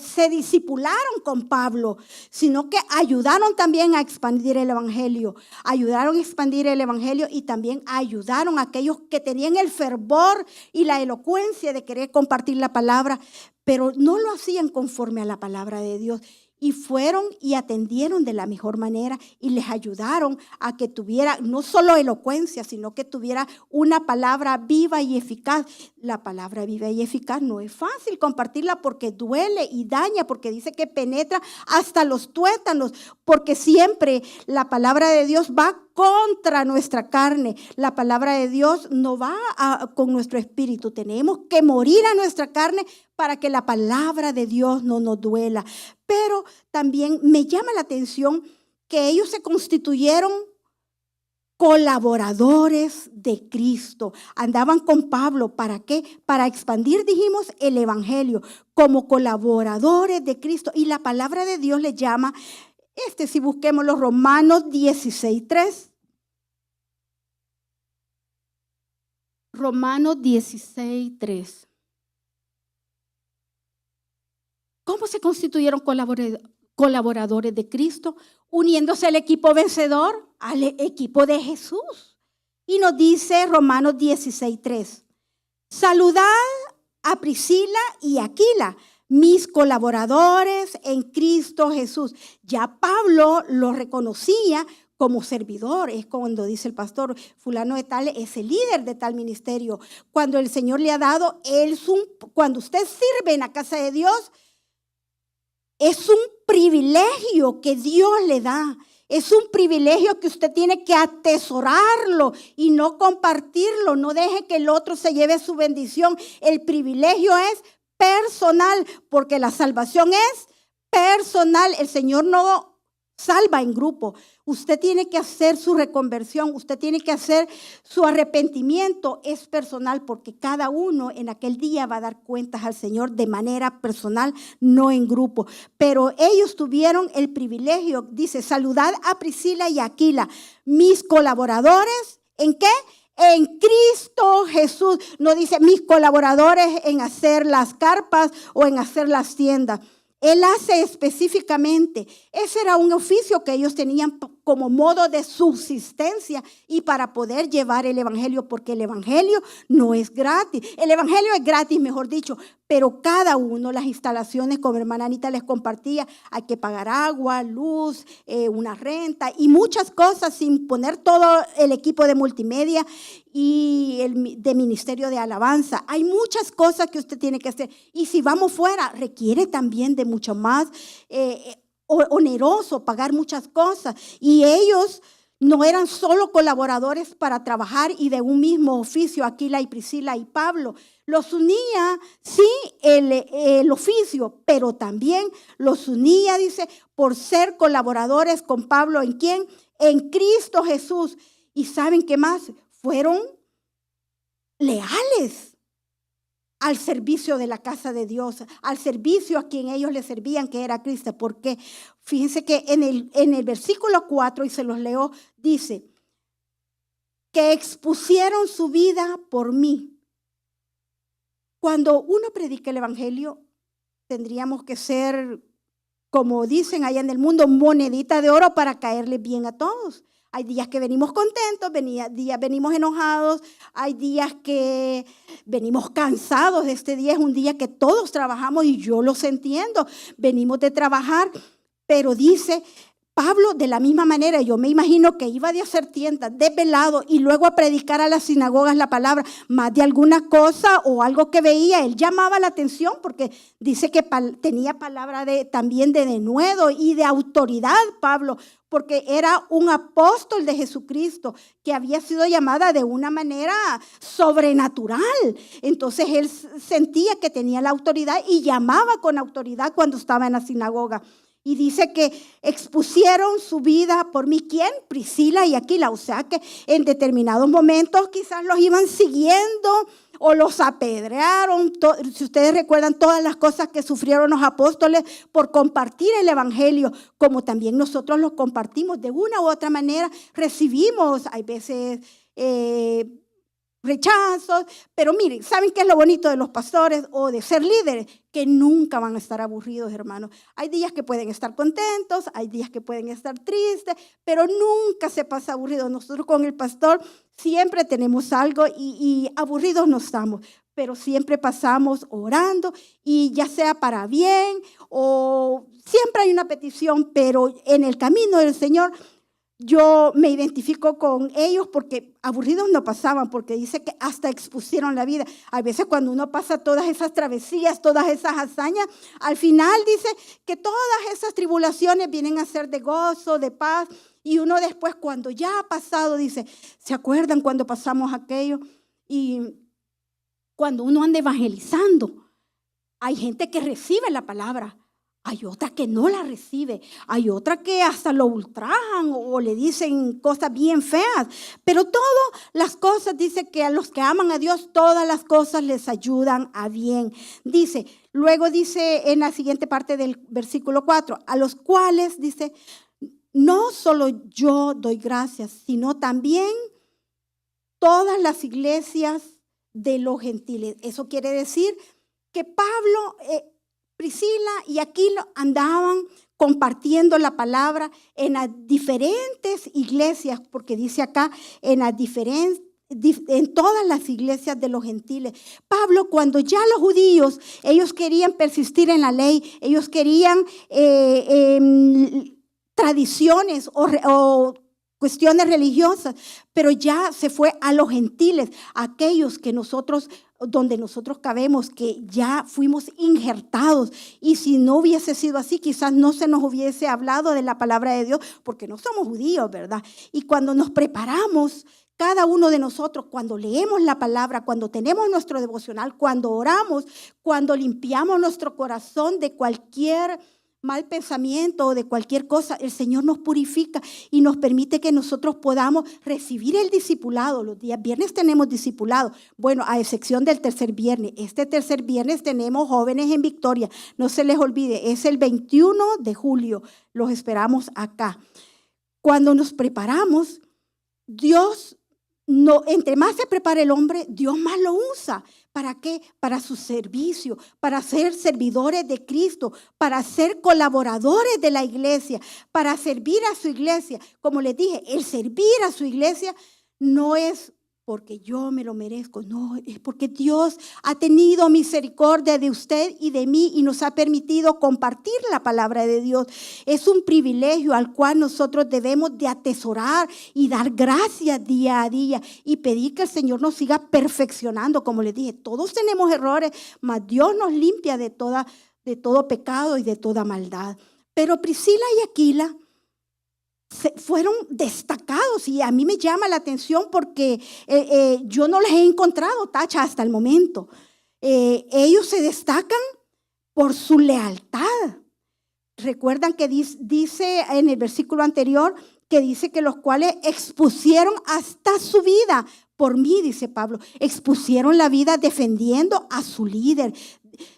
se discipularon con Pablo, sino que ayudaron también a expandir el evangelio. Ayudaron a expandir el evangelio y también ayudaron a aquellos que tenían el fervor y la elocuencia de querer compartir la palabra, pero no lo hacían conforme a la palabra de Dios. Y fueron y atendieron de la mejor manera y les ayudaron a que tuviera no solo elocuencia, sino que tuviera una palabra viva y eficaz. La palabra viva y eficaz no es fácil compartirla, porque duele y daña, porque dice que penetra hasta los tuétanos, porque siempre la palabra de Dios va contra nuestra carne. La palabra de Dios no va con nuestro espíritu. Tenemos que morir a nuestra carne para que la palabra de Dios no nos duela. Pero también me llama la atención que ellos se constituyeron colaboradores de Cristo. Andaban con Pablo, ¿para qué? Para expandir, dijimos, el evangelio, como colaboradores de Cristo. Y la palabra de Dios le llama, si busquemos los Romanos 16:3. Romanos 16:3. ¿Cómo se constituyeron colaboradores de Cristo? Uniéndose al equipo vencedor, al equipo de Jesús. Y nos dice Romanos 16:3. Saludad a Priscila y Aquila, mis colaboradores en Cristo Jesús. Ya Pablo lo reconocía como servidor. Es cuando dice el pastor, fulano de tal es el líder de tal ministerio. Cuando el Señor le ha dado, cuando usted sirve en la casa de Dios, es un privilegio que Dios le da. Es un privilegio que usted tiene que atesorarlo y no compartirlo. No deje que el otro se lleve su bendición. El privilegio es personal, porque la salvación es personal. El Señor no salva en grupo. Usted tiene que hacer su reconversión, usted tiene que hacer su arrepentimiento, es personal, porque cada uno en aquel día va a dar cuentas al Señor de manera personal, no en grupo. Pero ellos tuvieron el privilegio, dice, saludad a Priscila y Aquila, mis colaboradores, ¿en qué? En Cristo Jesús. No dice mis colaboradores en hacer las carpas o en hacer las tiendas. Él hace específicamente, ese era un oficio que ellos tenían como modo de subsistencia y para poder llevar el evangelio, porque el evangelio no es gratis. El evangelio es gratis, mejor dicho, pero cada uno, las instalaciones, como hermana Anita les compartía, hay que pagar agua, luz, una renta y muchas cosas, sin poner todo el equipo de multimedia y el de ministerio de alabanza. Hay muchas cosas que usted tiene que hacer y si vamos fuera requiere también de mucho más oneroso pagar muchas cosas. Y ellos no eran solo colaboradores para trabajar y de un mismo oficio, Aquila y Priscila y Pablo. Los unía, sí, el oficio, pero también los unía, dice, por ser colaboradores con Pablo. ¿En quién? En Cristo Jesús. ¿Y saben qué más? Fueron leales al servicio de la casa de Dios, al servicio a quien ellos le servían, que era Cristo. Porque fíjense que en el versículo 4, y se los leo, dice que expusieron su vida por mí. Cuando uno predica el evangelio, tendríamos que ser, como dicen allá en el mundo, monedita de oro para caerle bien a todos. Hay días que venimos contentos, días venimos enojados, hay días que venimos cansados. Este día es un día que todos trabajamos y yo los entiendo. Venimos de trabajar, pero dice Pablo de la misma manera, yo me imagino que iba de hacer tiendas, desvelado, y luego a predicar a las sinagogas la palabra, más de alguna cosa o algo que veía, él llamaba la atención porque dice que tenía palabra también de denuedo y de autoridad, Pablo, porque era un apóstol de Jesucristo que había sido llamada de una manera sobrenatural. Entonces él sentía que tenía la autoridad y llamaba con autoridad cuando estaba en la sinagoga. Y dice que expusieron su vida por mí. ¿Quién? Priscila y Aquila. O sea que en determinados momentos quizás los iban siguiendo o los apedrearon. Si ustedes recuerdan todas las cosas que sufrieron los apóstoles por compartir el evangelio, como también nosotros los compartimos de una u otra manera, recibimos, hay veces rechazos, pero miren, ¿saben qué es lo bonito de los pastores o de ser líderes? Que nunca van a estar aburridos, hermanos. Hay días que pueden estar contentos, hay días que pueden estar tristes, pero nunca se pasa aburrido. Nosotros con el pastor siempre tenemos algo y aburridos no estamos, pero siempre pasamos orando y ya sea para bien o siempre hay una petición, pero en el camino del Señor yo me identifico con ellos porque aburridos no pasaban, porque dice que hasta expusieron la vida. A veces cuando uno pasa todas esas travesías, todas esas hazañas, al final dice que todas esas tribulaciones vienen a ser de gozo, de paz. Y uno después cuando ya ha pasado dice, ¿se acuerdan cuando pasamos aquello? Y cuando uno anda evangelizando, hay gente que recibe la palabra. Hay otra que no la recibe, hay otra que hasta lo ultrajan o le dicen cosas bien feas, pero todas las cosas, dice que a los que aman a Dios, todas las cosas les ayudan a bien. Luego dice en la siguiente parte del versículo 4, a los cuales dice, no solo yo doy gracias, sino también todas las iglesias de los gentiles. Eso quiere decir que Pablo, Priscila y Aquila andaban compartiendo la palabra en las diferentes iglesias, porque dice acá en todas las iglesias de los gentiles. Pablo, cuando ya los judíos, ellos querían persistir en la ley, ellos querían tradiciones o cuestiones religiosas, pero ya se fue a los gentiles, aquellos que donde nosotros cabemos, que ya fuimos injertados. Y si no hubiese sido así, quizás no se nos hubiese hablado de la palabra de Dios, porque no somos judíos, ¿verdad? Y cuando nos preparamos, cada uno de nosotros, cuando leemos la palabra, cuando tenemos nuestro devocional, cuando oramos, cuando limpiamos nuestro corazón de cualquier mal pensamiento o de cualquier cosa, el Señor nos purifica y nos permite que nosotros podamos recibir el discipulado. Los días viernes tenemos discipulado, bueno, a excepción del tercer viernes. Este tercer viernes tenemos jóvenes en Victoria, no se les olvide, es el 21 de julio, los esperamos acá. Cuando nos preparamos, Dios, entre más se prepara el hombre, Dios más lo usa. ¿Para qué? Para su servicio, para ser servidores de Cristo, para ser colaboradores de la iglesia, para servir a su iglesia. Como les dije, el servir a su iglesia no es porque yo me lo merezco, no, es porque Dios ha tenido misericordia de usted y de mí y nos ha permitido compartir la palabra de Dios. Es un privilegio al cual nosotros debemos de atesorar y dar gracias día a día y pedir que el Señor nos siga perfeccionando. Como les dije, todos tenemos errores, mas Dios nos limpia de todo pecado y de toda maldad. Pero Priscila y Aquila fueron destacados y a mí me llama la atención porque yo no les he encontrado tacha hasta el momento. Ellos se destacan por su lealtad. Recuerdan que dice en el versículo anterior que dice que los cuales expusieron hasta su vida. Por mí, dice Pablo, expusieron la vida defendiendo a su líder.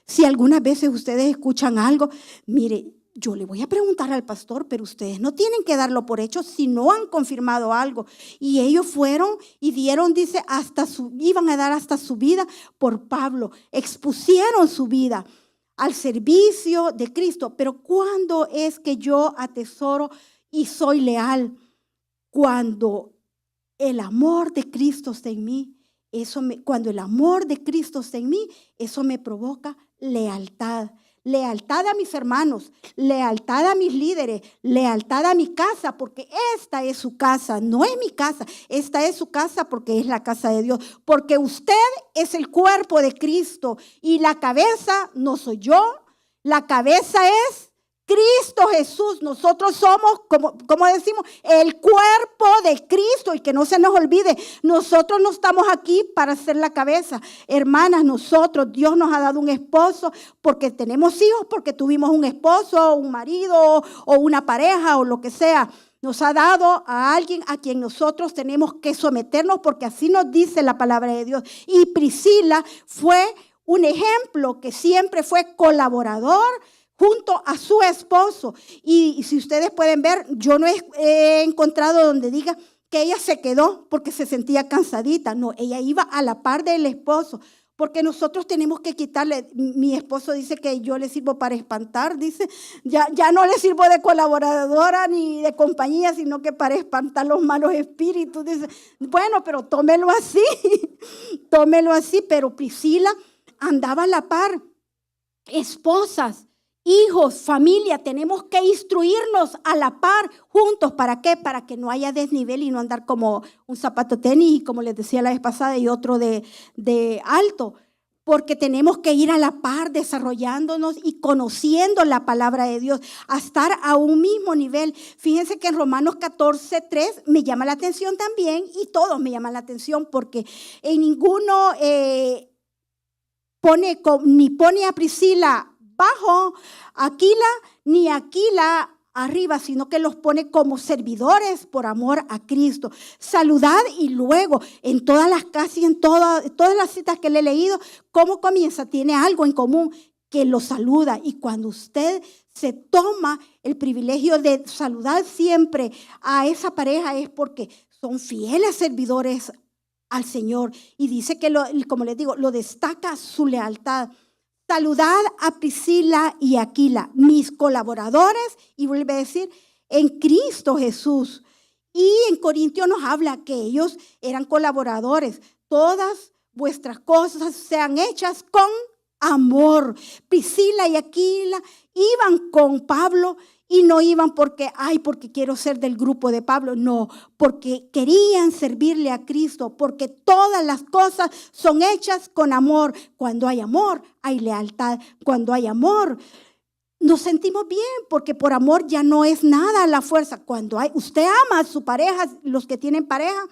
Si algunas veces ustedes escuchan algo, mire, yo le voy a preguntar al pastor, pero ustedes no tienen que darlo por hecho si no han confirmado algo. Y ellos fueron y dieron, dice, iban a dar hasta su vida por Pablo. Expusieron su vida al servicio de Cristo. Pero ¿cuándo es que yo atesoro y soy leal? Cuando el amor de Cristo está en mí. Cuando el amor de Cristo está en mí, eso me provoca lealtad. Lealtad a mis hermanos, lealtad a mis líderes, lealtad a mi casa, porque esta es su casa, no es mi casa, esta es su casa porque es la casa de Dios, porque usted es el cuerpo de Cristo y la cabeza no soy yo, la cabeza es Cristo Jesús. Nosotros somos, como decimos, el cuerpo de Cristo. Y que no se nos olvide, nosotros no estamos aquí para ser la cabeza. Hermanas, nosotros, Dios nos ha dado un esposo porque tenemos hijos, porque tuvimos un esposo, un marido o una pareja o lo que sea. Nos ha dado a alguien a quien nosotros tenemos que someternos porque así nos dice la palabra de Dios. Y Priscila fue un ejemplo que siempre fue colaborador junto a su esposo. Y si ustedes pueden ver, yo no he encontrado donde diga que ella se quedó porque se sentía cansadita. No, ella iba a la par del esposo. Porque nosotros tenemos que quitarle, mi esposo dice que yo le sirvo para espantar, dice, ya no le sirvo de colaboradora ni de compañía, sino que para espantar los malos espíritus. Dice, bueno, pero tómelo así, pero Priscila andaba a la par. Esposas, hijos, familia, tenemos que instruirnos a la par, juntos. ¿Para qué? Para que no haya desnivel y no andar como un zapato tenis, y como les decía la vez pasada, y otro de alto. Porque tenemos que ir a la par desarrollándonos y conociendo la palabra de Dios, a estar a un mismo nivel. Fíjense que en Romanos 14:3 me llama la atención también, y todos me llaman la atención, porque en ninguno ni pone a Priscila bajo Aquila, ni Aquila arriba, sino que los pone como servidores por amor a Cristo. Saludad, y luego en todas las citas que le he leído, ¿cómo comienza? Tiene algo en común, que lo saluda. Y cuando usted se toma el privilegio de saludar siempre a esa pareja, es porque son fieles servidores al Señor. Y dice que, como les digo, lo destaca su lealtad. Saludad a Priscila y Aquila, mis colaboradores, y vuelve a decir, en Cristo Jesús. Y en Corintios nos habla que ellos eran colaboradores. Todas vuestras cosas sean hechas con amor. Priscila y Aquila iban con Pablo y no iban porque quiero ser del grupo de Pablo. No, porque querían servirle a Cristo, porque todas las cosas son hechas con amor. Cuando hay amor, hay lealtad. Cuando hay amor, nos sentimos bien, porque por amor ya no es nada la fuerza. Cuando usted ama a su pareja, los que tienen pareja,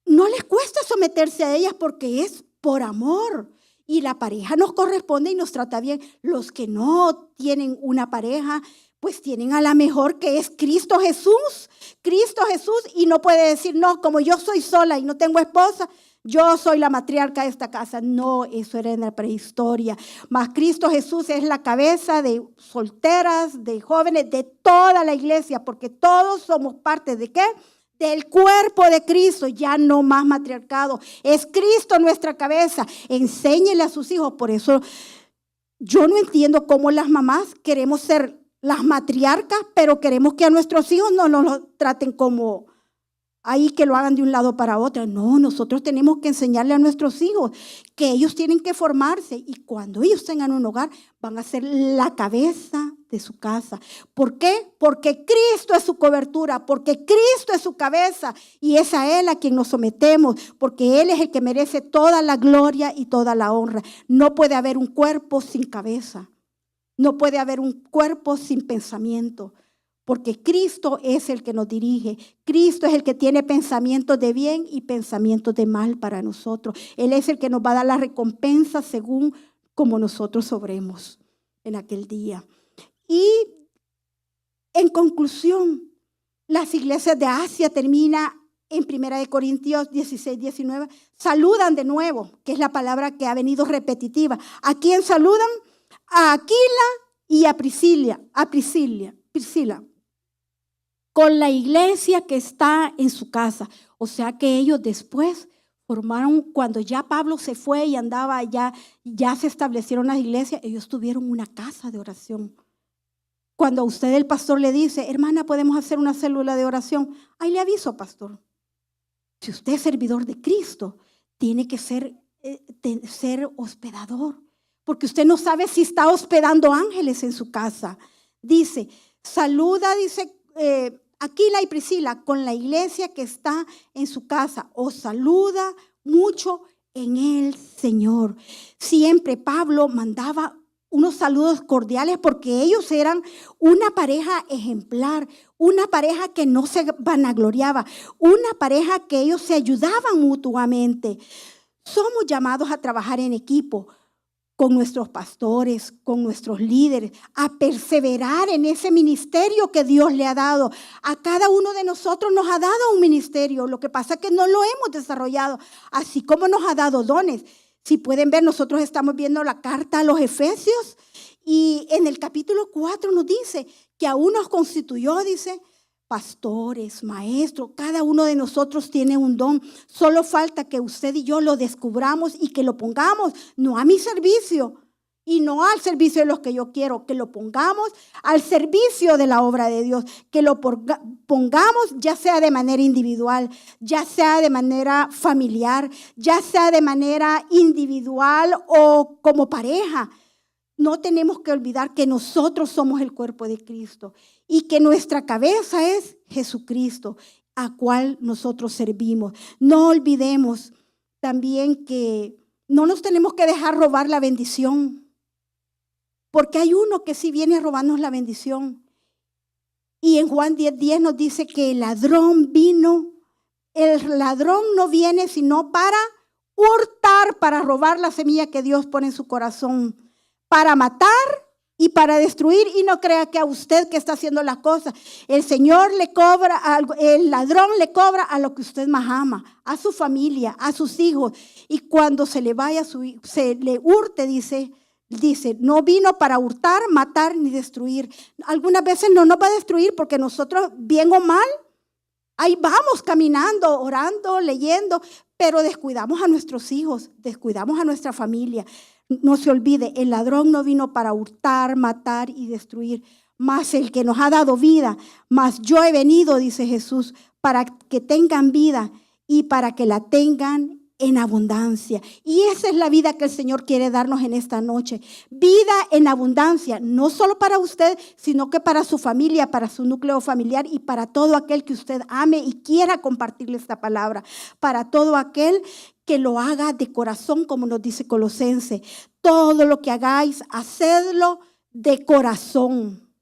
no les cuesta someterse a ellas porque es por amor. Y la pareja nos corresponde y nos trata bien. Los que no tienen una pareja, pues tienen a la mejor, que es Cristo Jesús. Cristo Jesús, y no puede decir, no, como yo soy sola y no tengo esposa, yo soy la matriarca de esta casa. No, eso era en la prehistoria. Mas Cristo Jesús es la cabeza de solteras, de jóvenes, de toda la iglesia, porque todos somos parte ¿de qué? Del cuerpo de Cristo. Ya no más matriarcado. Es Cristo nuestra cabeza. Enséñele a sus hijos. Por eso yo no entiendo cómo las mamás queremos ser las matriarcas, pero queremos que a nuestros hijos no nos traten como ahí, que lo hagan de un lado para otro. No, nosotros tenemos que enseñarle a nuestros hijos que ellos tienen que formarse, y cuando ellos tengan un hogar van a ser la cabeza de su casa. ¿Por qué? Porque Cristo es su cobertura, porque Cristo es su cabeza, y es a Él a quien nos sometemos, porque Él es el que merece toda la gloria y toda la honra. No puede haber un cuerpo sin cabeza. No puede haber un cuerpo sin pensamiento, porque Cristo es el que nos dirige. Cristo es el que tiene pensamientos de bien y pensamientos de mal para nosotros. Él es el que nos va a dar la recompensa según como nosotros obremos en aquel día. Y en conclusión, las iglesias de Asia termina en 1 Corintios 16, 19. Saludan de nuevo, que es la palabra que ha venido repetitiva. ¿A quién saludan? A Aquila y a Priscila, con la iglesia que está en su casa. O sea que ellos después formaron, cuando ya Pablo se fue y andaba ya se establecieron las iglesias, ellos tuvieron una casa de oración. Cuando a usted el pastor le dice, hermana, podemos hacer una célula de oración, ahí le aviso, pastor. Si usted es servidor de Cristo, tiene que ser hospedador, porque usted no sabe si está hospedando ángeles en su casa. Dice, saluda, dice Aquila y Priscila con la iglesia que está en su casa. Os saluda mucho en el Señor. Siempre Pablo mandaba unos saludos cordiales porque ellos eran una pareja ejemplar, una pareja que no se vanagloriaba, una pareja que ellos se ayudaban mutuamente. Somos llamados a trabajar en equipo con nuestros pastores, con nuestros líderes, a perseverar en ese ministerio que Dios le ha dado. A cada uno de nosotros nos ha dado un ministerio, lo que pasa es que no lo hemos desarrollado, así como nos ha dado dones. Si pueden ver, nosotros estamos viendo la carta a los Efesios y en el capítulo 4 nos dice que aún nos constituyó, dice, pastores, maestros, cada uno de nosotros tiene un don. Solo falta que usted y yo lo descubramos y que lo pongamos, no a mi servicio y no al servicio de los que yo quiero, que lo pongamos al servicio de la obra de Dios, que lo pongamos ya sea de manera individual, ya sea de manera familiar, ya sea de manera individual o como pareja. No tenemos que olvidar que nosotros somos el cuerpo de Cristo y que nuestra cabeza es Jesucristo, a cual nosotros servimos. No olvidemos también que no nos tenemos que dejar robar la bendición, porque hay uno que sí viene a robarnos la bendición. Y en Juan 10:10 nos dice que el ladrón no viene sino para hurtar, para robar la semilla que Dios pone en su corazón, para matar y para destruir. Y no crea que a usted que está haciendo las cosas, el Señor le cobra, el ladrón le cobra a lo que usted más ama, a su familia, a sus hijos. Y cuando se le vaya se le hurte, dice, no vino para hurtar, matar ni destruir. Algunas veces no nos va a destruir porque nosotros, bien o mal, ahí vamos caminando, orando, leyendo, pero descuidamos a nuestros hijos, descuidamos a nuestra familia. No se olvide, el ladrón no vino para hurtar, matar y destruir, mas el que nos ha dado vida, mas yo he venido, dice Jesús, para que tengan vida y para que la tengan en abundancia. Y esa es la vida que el Señor quiere darnos en esta noche. Vida en abundancia, no solo para usted, sino que para su familia, para su núcleo familiar y para todo aquel que usted ame y quiera compartirle esta palabra. Para todo aquel que lo haga de corazón, como nos dice Colosenses. Todo lo que hagáis, hacedlo de corazón.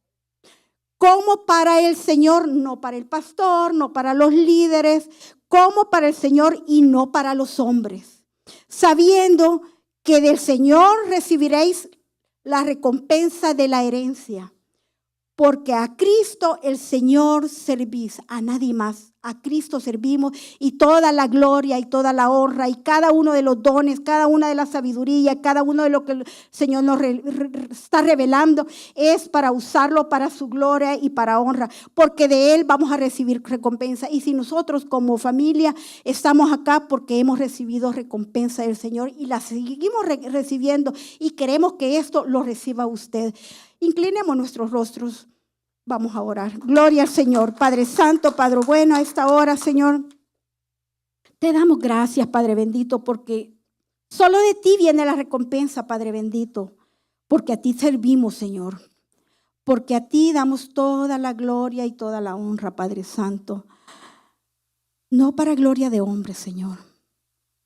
Como para el Señor, no para el pastor, no para los líderes, como para el Señor y no para los hombres. Sabiendo que del Señor recibiréis la recompensa de la herencia. Porque a Cristo el Señor servís, a nadie más. A Cristo servimos y toda la gloria y toda la honra y cada uno de los dones, cada una de la sabiduría, cada uno de lo que el Señor nos está revelando es para usarlo para su gloria y para honra, porque de Él vamos a recibir recompensa. Y si nosotros como familia estamos acá porque hemos recibido recompensa del Señor y la seguimos recibiendo y queremos que esto lo reciba usted. Inclinemos nuestros rostros. Vamos a orar. Gloria al Señor. Padre Santo, Padre bueno, a esta hora, Señor, te damos gracias, Padre bendito, porque solo de ti viene la recompensa, Padre bendito, porque a ti servimos, Señor, porque a ti damos toda la gloria y toda la honra, Padre Santo, no para gloria de hombres, Señor.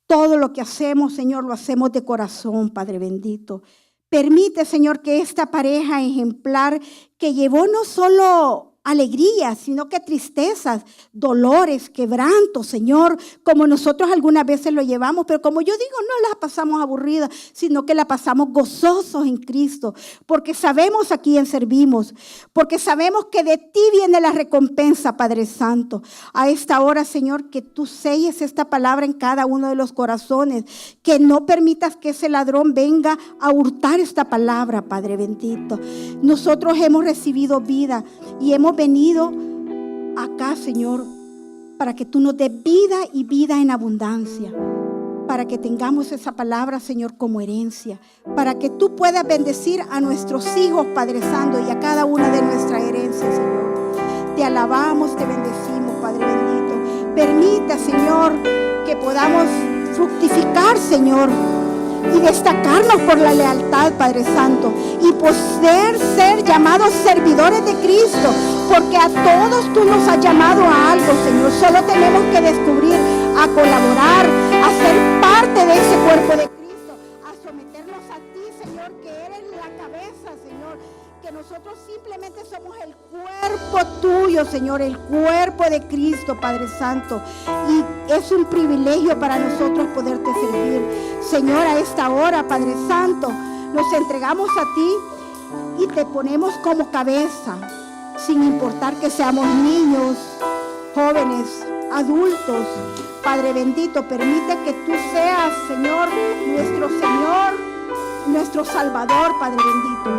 Todo lo que hacemos, Señor, lo hacemos de corazón, Padre bendito. Permite, Señor, que esta pareja ejemplar que llevó no solo alegrías, sino que tristezas, dolores, quebrantos, Señor, como nosotros algunas veces lo llevamos, pero como yo digo, no la pasamos aburrida, sino que la pasamos gozosos en Cristo, porque sabemos a quién servimos, porque sabemos que de ti viene la recompensa, Padre Santo. A esta hora, Señor, que tú selles esta palabra en cada uno de los corazones, que no permitas que ese ladrón venga a hurtar esta palabra, Padre bendito. Nosotros hemos recibido vida y hemos venido acá, Señor, para que tú nos des vida y vida en abundancia, para que tengamos esa palabra, Señor, como herencia, para que tú puedas bendecir a nuestros hijos, Padre Santo, y a cada una de nuestras herencias, Señor. Te alabamos, te bendecimos, Padre bendito. Permita, Señor, que podamos fructificar, Señor, y destacarnos por la lealtad, Padre Santo, y poder ser llamados servidores de Cristo, porque a todos tú nos has llamado a algo, Señor. Solo tenemos que descubrir, a colaborar, a ser parte de ese cuerpo de Cristo, a someternos a ti, Señor, que eres la cabeza, Señor, que nosotros simplemente somos el cuerpo tuyo, Señor, el cuerpo de Cristo, Padre Santo, y es un privilegio para nosotros poderte servir. Señor, a esta hora, Padre Santo, nos entregamos a ti y te ponemos como cabeza, sin importar que seamos niños, jóvenes, adultos. Padre bendito, permite que tú seas, Señor, nuestro Salvador, Padre bendito.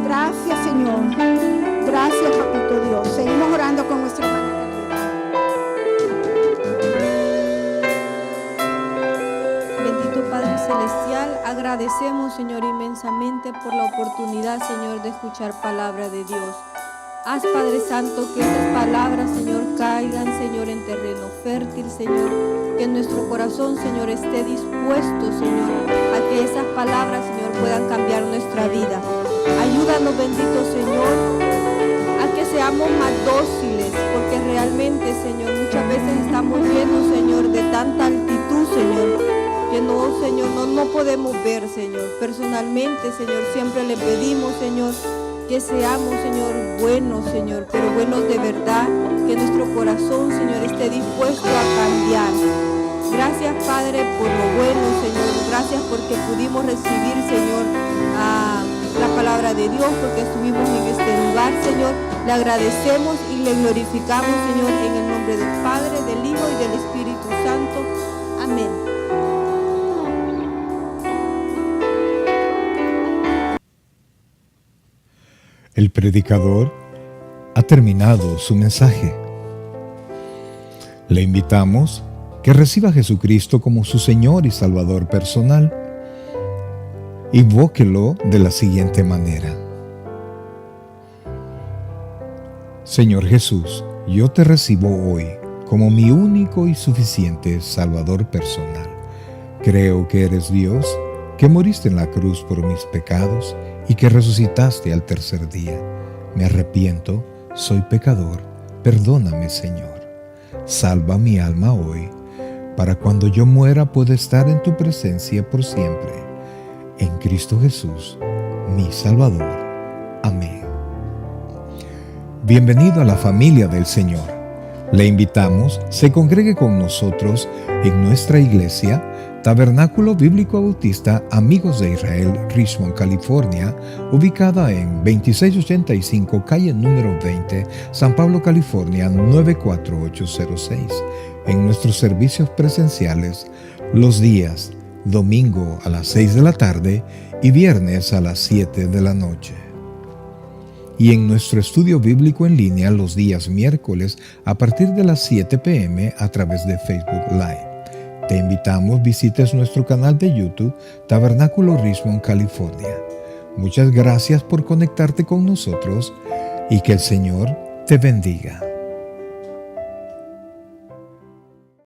Gracias, Señor. Gracias, Papito Dios. Seguimos orando con nuestra hermana. Bendito Padre Celestial, agradecemos, Señor, inmensamente por la oportunidad, Señor, de escuchar palabra de Dios. Haz, Padre Santo, que estas palabras, Señor, caigan, Señor, en terreno fértil, Señor. Que nuestro corazón, Señor, esté dispuesto, Señor, a que esas palabras, Señor, puedan cambiar nuestra vida. Ayúdanos, bendito Señor, a que seamos más dóciles, porque realmente, Señor, muchas veces estamos llenos, Señor, de tanta altitud, Señor, que no, Señor, no podemos ver, Señor. Personalmente, Señor, siempre le pedimos, Señor, que seamos, Señor, buenos, Señor, pero buenos de verdad, que nuestro corazón, Señor, esté dispuesto a cambiar. Gracias, Padre, por lo bueno, Señor. Gracias porque pudimos recibir, Señor, la palabra de Dios, porque estuvimos en este lugar, Señor. Le agradecemos y le glorificamos, Señor, en el nombre del Padre, del Hijo y del Espíritu Santo. Amén. El predicador ha terminado su mensaje. Le invitamos que reciba a Jesucristo como su Señor y Salvador personal. Invóquelo de la siguiente manera: Señor Jesús, yo te recibo hoy como mi único y suficiente Salvador personal. Creo que eres Dios, que moriste en la cruz por mis pecados y que resucitaste al tercer día. Me arrepiento, soy pecador, perdóname, Señor. Salva mi alma hoy, para cuando yo muera pueda estar en tu presencia por siempre. En Cristo Jesús, mi Salvador. Amén. Bienvenido a la familia del Señor. Le invitamos, se congregue con nosotros en nuestra iglesia, Tabernáculo Bíblico Bautista Amigos de Israel, Richmond, California, ubicada en 2685 calle número 20, San Pablo, California, 94806. En nuestros servicios presenciales, los días domingo a las 6 de la tarde y viernes a las 7 de la noche. Y en nuestro estudio bíblico en línea los días miércoles a partir de las 7 p.m. a través de Facebook Live. Te invitamos, visites nuestro canal de YouTube, Tabernáculo Richmond, California. Muchas gracias por conectarte con nosotros y que el Señor te bendiga.